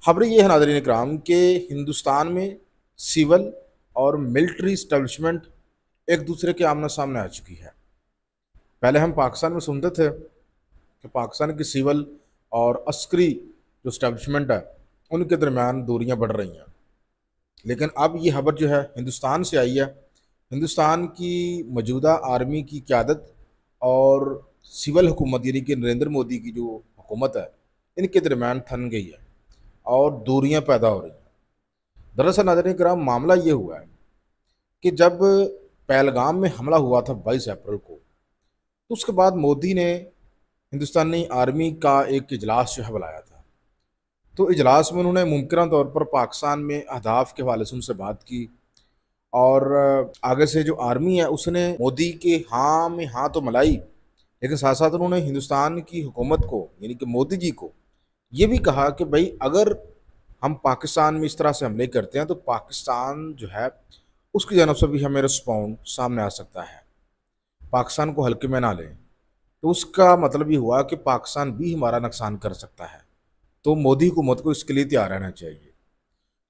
खबर ये है नाज़रीन इकराम के हिंदुस्तान में सिविल और मिलिट्री इस्टेब्लिशमेंट एक दूसरे के आमने सामने आ चुकी है। पहले हम पाकिस्तान में सुनते थे कि पाकिस्तान की सिविल और अस्करी जो इस्टेब्लिशमेंट है उनके दरमियान दूरियां बढ़ रही हैं, लेकिन अब ये खबर जो है हिंदुस्तान से आई है। हिंदुस्तान की मौजूदा आर्मी की क़यादत और सिविल हुकूमत यानी कि नरेंद्र मोदी की जो हुकूमत है इनके दरमियान थन गई है और दूरियां पैदा हो रही हैं। दरअसल नाज़रीन कराम मामला ये हुआ है कि जब पहलगाम में हमला हुआ था 22 अप्रैल को, तो उसके बाद मोदी ने हिंदुस्तानी आर्मी का एक इजलास जो है बुलाया था। तो इजलास में उन्होंने मुमकिन तौर पर पाकिस्तान में अहदाफ के हवाले से उनसे बात की और आगे से जो आर्मी है उसने मोदी के हाँ में हाँ तो मिलाई, लेकिन साथ साथ उन्होंने हिंदुस्तान की हुकूमत को यानी कि मोदी जी को ये भी कहा कि भाई अगर हम पाकिस्तान में इस तरह से हमले करते हैं तो पाकिस्तान जो है उसकी जानब से भी हमें रिस्पॉन्ड सामने आ सकता है, पाकिस्तान को हल्के में ना लें। तो उसका मतलब ये हुआ कि पाकिस्तान भी हमारा नुकसान कर सकता है, तो मोदी हुकूमत को इसके लिए तैयार रहना चाहिए।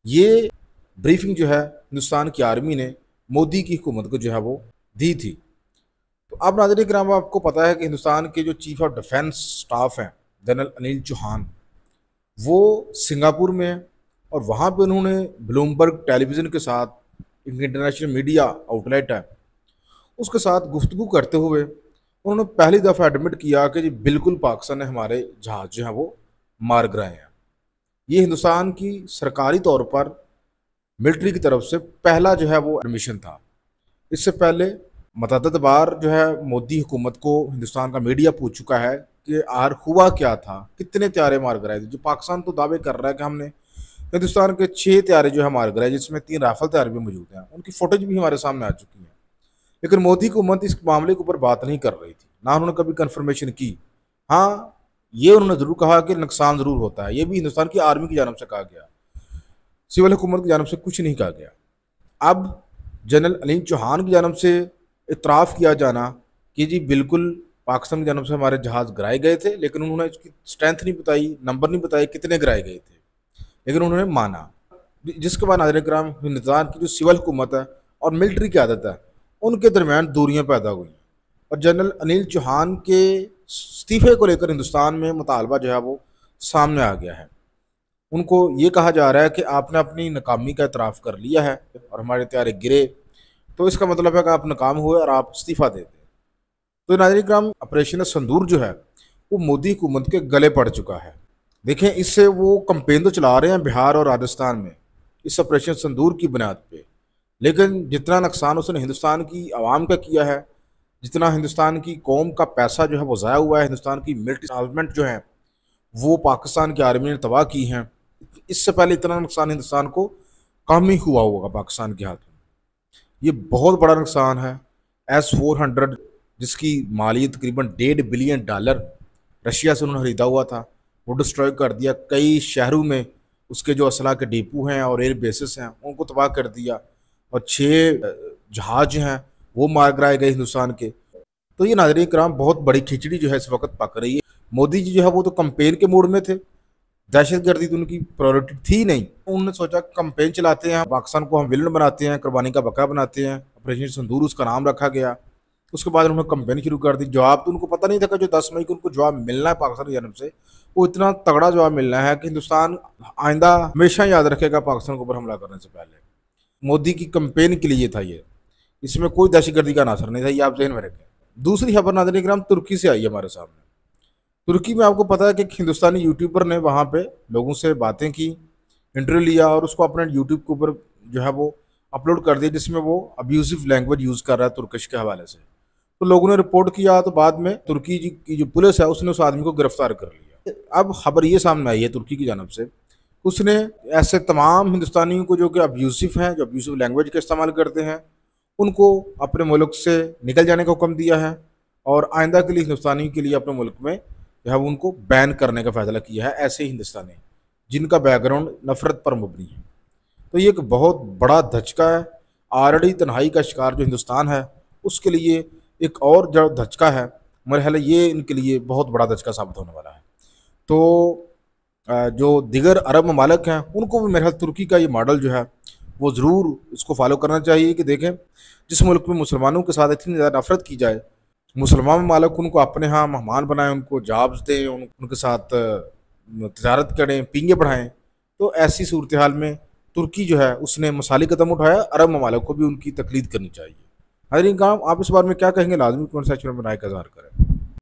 ये ब्रीफिंग जो है हिंदुस्तान की आर्मी ने मोदी की हुकूमत को जो है वो दी थी। तो अब नाज़रीन किराम आपको पता है कि हिंदुस्तान के जो चीफ ऑफ डिफेंस स्टाफ हैं जनरल अनिल चौहान, वो सिंगापुर में हैं और वहाँ पे उन्होंने ब्लूमबर्ग टेलीविज़न के साथ, एक इंटरनेशनल मीडिया आउटलेट है, उसके साथ गुफ्तगू करते हुए उन्होंने पहली दफ़ा एडमिट किया कि जी बिल्कुल पाकिस्तान ने हमारे जहाज़ जो हैं वो मार गिराए हैं। ये हिंदुस्तान की सरकारी तौर पर मिलिट्री की तरफ से पहला जो है वो एडमिशन था। इससे पहले मतअद्दद बार जो है मोदी हुकूमत को हिंदुस्तान का मीडिया पूछ चुका है कि आर हुआ क्या था, कितने त्यारे मार गिराए थे। जो पाकिस्तान तो दावे कर रहा है कि हमने हिंदुस्तान के 6 त्यारे जो है मार गिराए, जिसमें 3 राफेल त्यारे भी मौजूद हैं, उनकी फुटेज भी हमारे सामने आ चुकी है। लेकिन मोदी हुकूमत इस मामले के ऊपर बात नहीं कर रही थी, ना उन्होंने कभी कन्फर्मेशन की। हाँ, ये उन्होंने ज़रूर कहा कि नुकसान ज़रूर होता है, ये भी हिंदुस्तान की आर्मी की जानब से कहा गया, सिविल हुकूमत की जानब से कुछ नहीं कहा गया। अब जनरल अनिल चौहान की जानब से इतराफ़ किया जाना कि जी बिल्कुल पाकिस्तान की जानब से हमारे जहाज़ गिराए गए थे, लेकिन उन्होंने इसकी स्ट्रेंथ नहीं बताई, नंबर नहीं बताए कितने गिराए गए थे, लेकिन उन्होंने माना। जिसके बाद नाज़रीन कराम हिंदुस्तान की जो सिविल हुकूमत है और मिलिट्री की आदत है उनके दरमियान दूरियां पैदा हुई और जनरल अनिल चौहान के इस्तीफे को लेकर हिंदुस्तान में मुतालबा जो है वो सामने आ गया है। उनको ये कहा जा रहा है कि आपने अपनी नाकामी का एतराफ़ कर लिया है और हमारे त्यारे गिरे, तो इसका मतलब है कि आप नाकाम हुए और आप इस्तीफ़ा दे दें। तो नाज़रीन कराम ऑपरेशन संदूर जो है वो मोदी हुकूमत के गले पड़ चुका है। देखें, इससे वो कंपेन तो चला रहे हैं बिहार और राजस्थान में इस ऑपरेशन संदूर की बुनियाद पे, लेकिन जितना नुकसान उसने हिंदुस्तान की आवाम का किया है, जितना हिंदुस्तान की कौम का पैसा जो है वो ज़ाया हुआ है, हिंदुस्तान की मिलिट्री इन्वॉल्वमेंट जो है वो पाकिस्तान की आर्मी ने तबाह की हैं, इससे पहले इतना नुकसान हिंदुस्तान को कम ही हुआ होगा पाकिस्तान के हाथ में। ये बहुत बड़ा नुकसान है। S-400 जिसकी मालियत तकरीबन $1.5 बिलियन रशिया से उन्होंने खरीदा हुआ था, वो डिस्ट्रॉय कर दिया। कई शहरों में उसके जो असला के डिपो हैं और एयर बेसिस हैं उनको तबाह कर दिया और 6 जहाज हैं वो मार गिराए गए हिंदुस्तान के। तो ये नाज़रीन कराम बहुत बड़ी खिचड़ी जो है इस वक्त पक रही है। मोदी जी जो है वो तो कंपेन के मूड में थे, दहशतगर्दी तो उनकी प्रायोरिटी थी नहीं। उन्होंने सोचा कंपेन चलाते हैं, पाकिस्तान को हम विलन बनाते हैं, कुर्बानी का बकरा बनाते हैं, ऑपरेशन संदूर उसका नाम रखा गया। उसके बाद उन्होंने कंपेन शुरू कर दी। जवाब तो उनको पता नहीं था कि जो 10 मई को उनको जवाब मिलना है पाकिस्तान की जानब से वो इतना तगड़ा जवाब मिलना है कि हिंदुस्तान आइंदा हमेशा याद रखेगा पाकिस्तान के ऊपर हमला करने से पहले। मोदी की कंपेन के लिए था ये, इसमें कोई दहशतगर्दी का असर नहीं था, ये आप जहन में रखें। दूसरी खबर नाज़रीन किराम तुर्की से आई है हमारे सामने। तुर्की में आपको पता है कि एक हिंदुस्तानी यूट्यूबर ने वहाँ पे लोगों से बातें की, इंटरव्यू लिया और उसको अपने यूट्यूब के ऊपर जो है वो अपलोड कर दिया, जिसमें वो अब्यूजिव लैंग्वेज यूज़ कर रहा है तुर्किश के हवाले से। तो लोगों ने रिपोर्ट किया, तो बाद में तुर्की जी की जो पुलिस है उसने उस आदमी को गिरफ्तार कर लिया। अब खबर ये सामने आई है तुर्की की जानब से, उसने ऐसे तमाम हिंदुस्तानियों को जो कि अब्यूजिव हैं, जो अब्यूजिव लैंग्वेज का इस्तेमाल करते हैं, उनको अपने मुल्क से निकल जाने का हुक्म दिया है और आइंदा के लिए हिंदुस्तानियों के लिए अपने मुल्क में जो है उनको बैन करने का फैसला किया है ऐसे हिंदुस्तानी जिनका बैकग्राउंड नफरत पर मुबनी है। तो ये एक बहुत बड़ा धचका है। ऑलरेडी तन्हाई का शिकार जो हिंदुस्तान है उसके लिए एक और जो धचका है, मेरे ख्याल है ये इनके लिए बहुत बड़ा धचका साबित होने वाला है। तो जो दिगर अरब ममालिक हैं उनको भी मेरे ख्याल तुर्की का ये मॉडल जो है वो ज़रूर इसको फॉलो करना चाहिए कि देखें जिस मुल्क में मुसलमानों के साथ इतनी ज़्यादा नफरत की जाए, मुसलमान ममालिक उनको अपने यहाँ मेहमान बनाएं, उनको जॉब्स दें, उनके साथ तजारत करें, पींगे बढ़ाएं। तो ऐसी सूरत हाल में तुर्की जो है उसने मिसाली कदम उठाया, अरब ममालिक को भी उनकी तकलीद करनी चाहिए। हाज़रीन काम, आप इस बारे में क्या कहेंगे? लाजमी कमेंट सेक्शन में बनाए का इज़हार करें।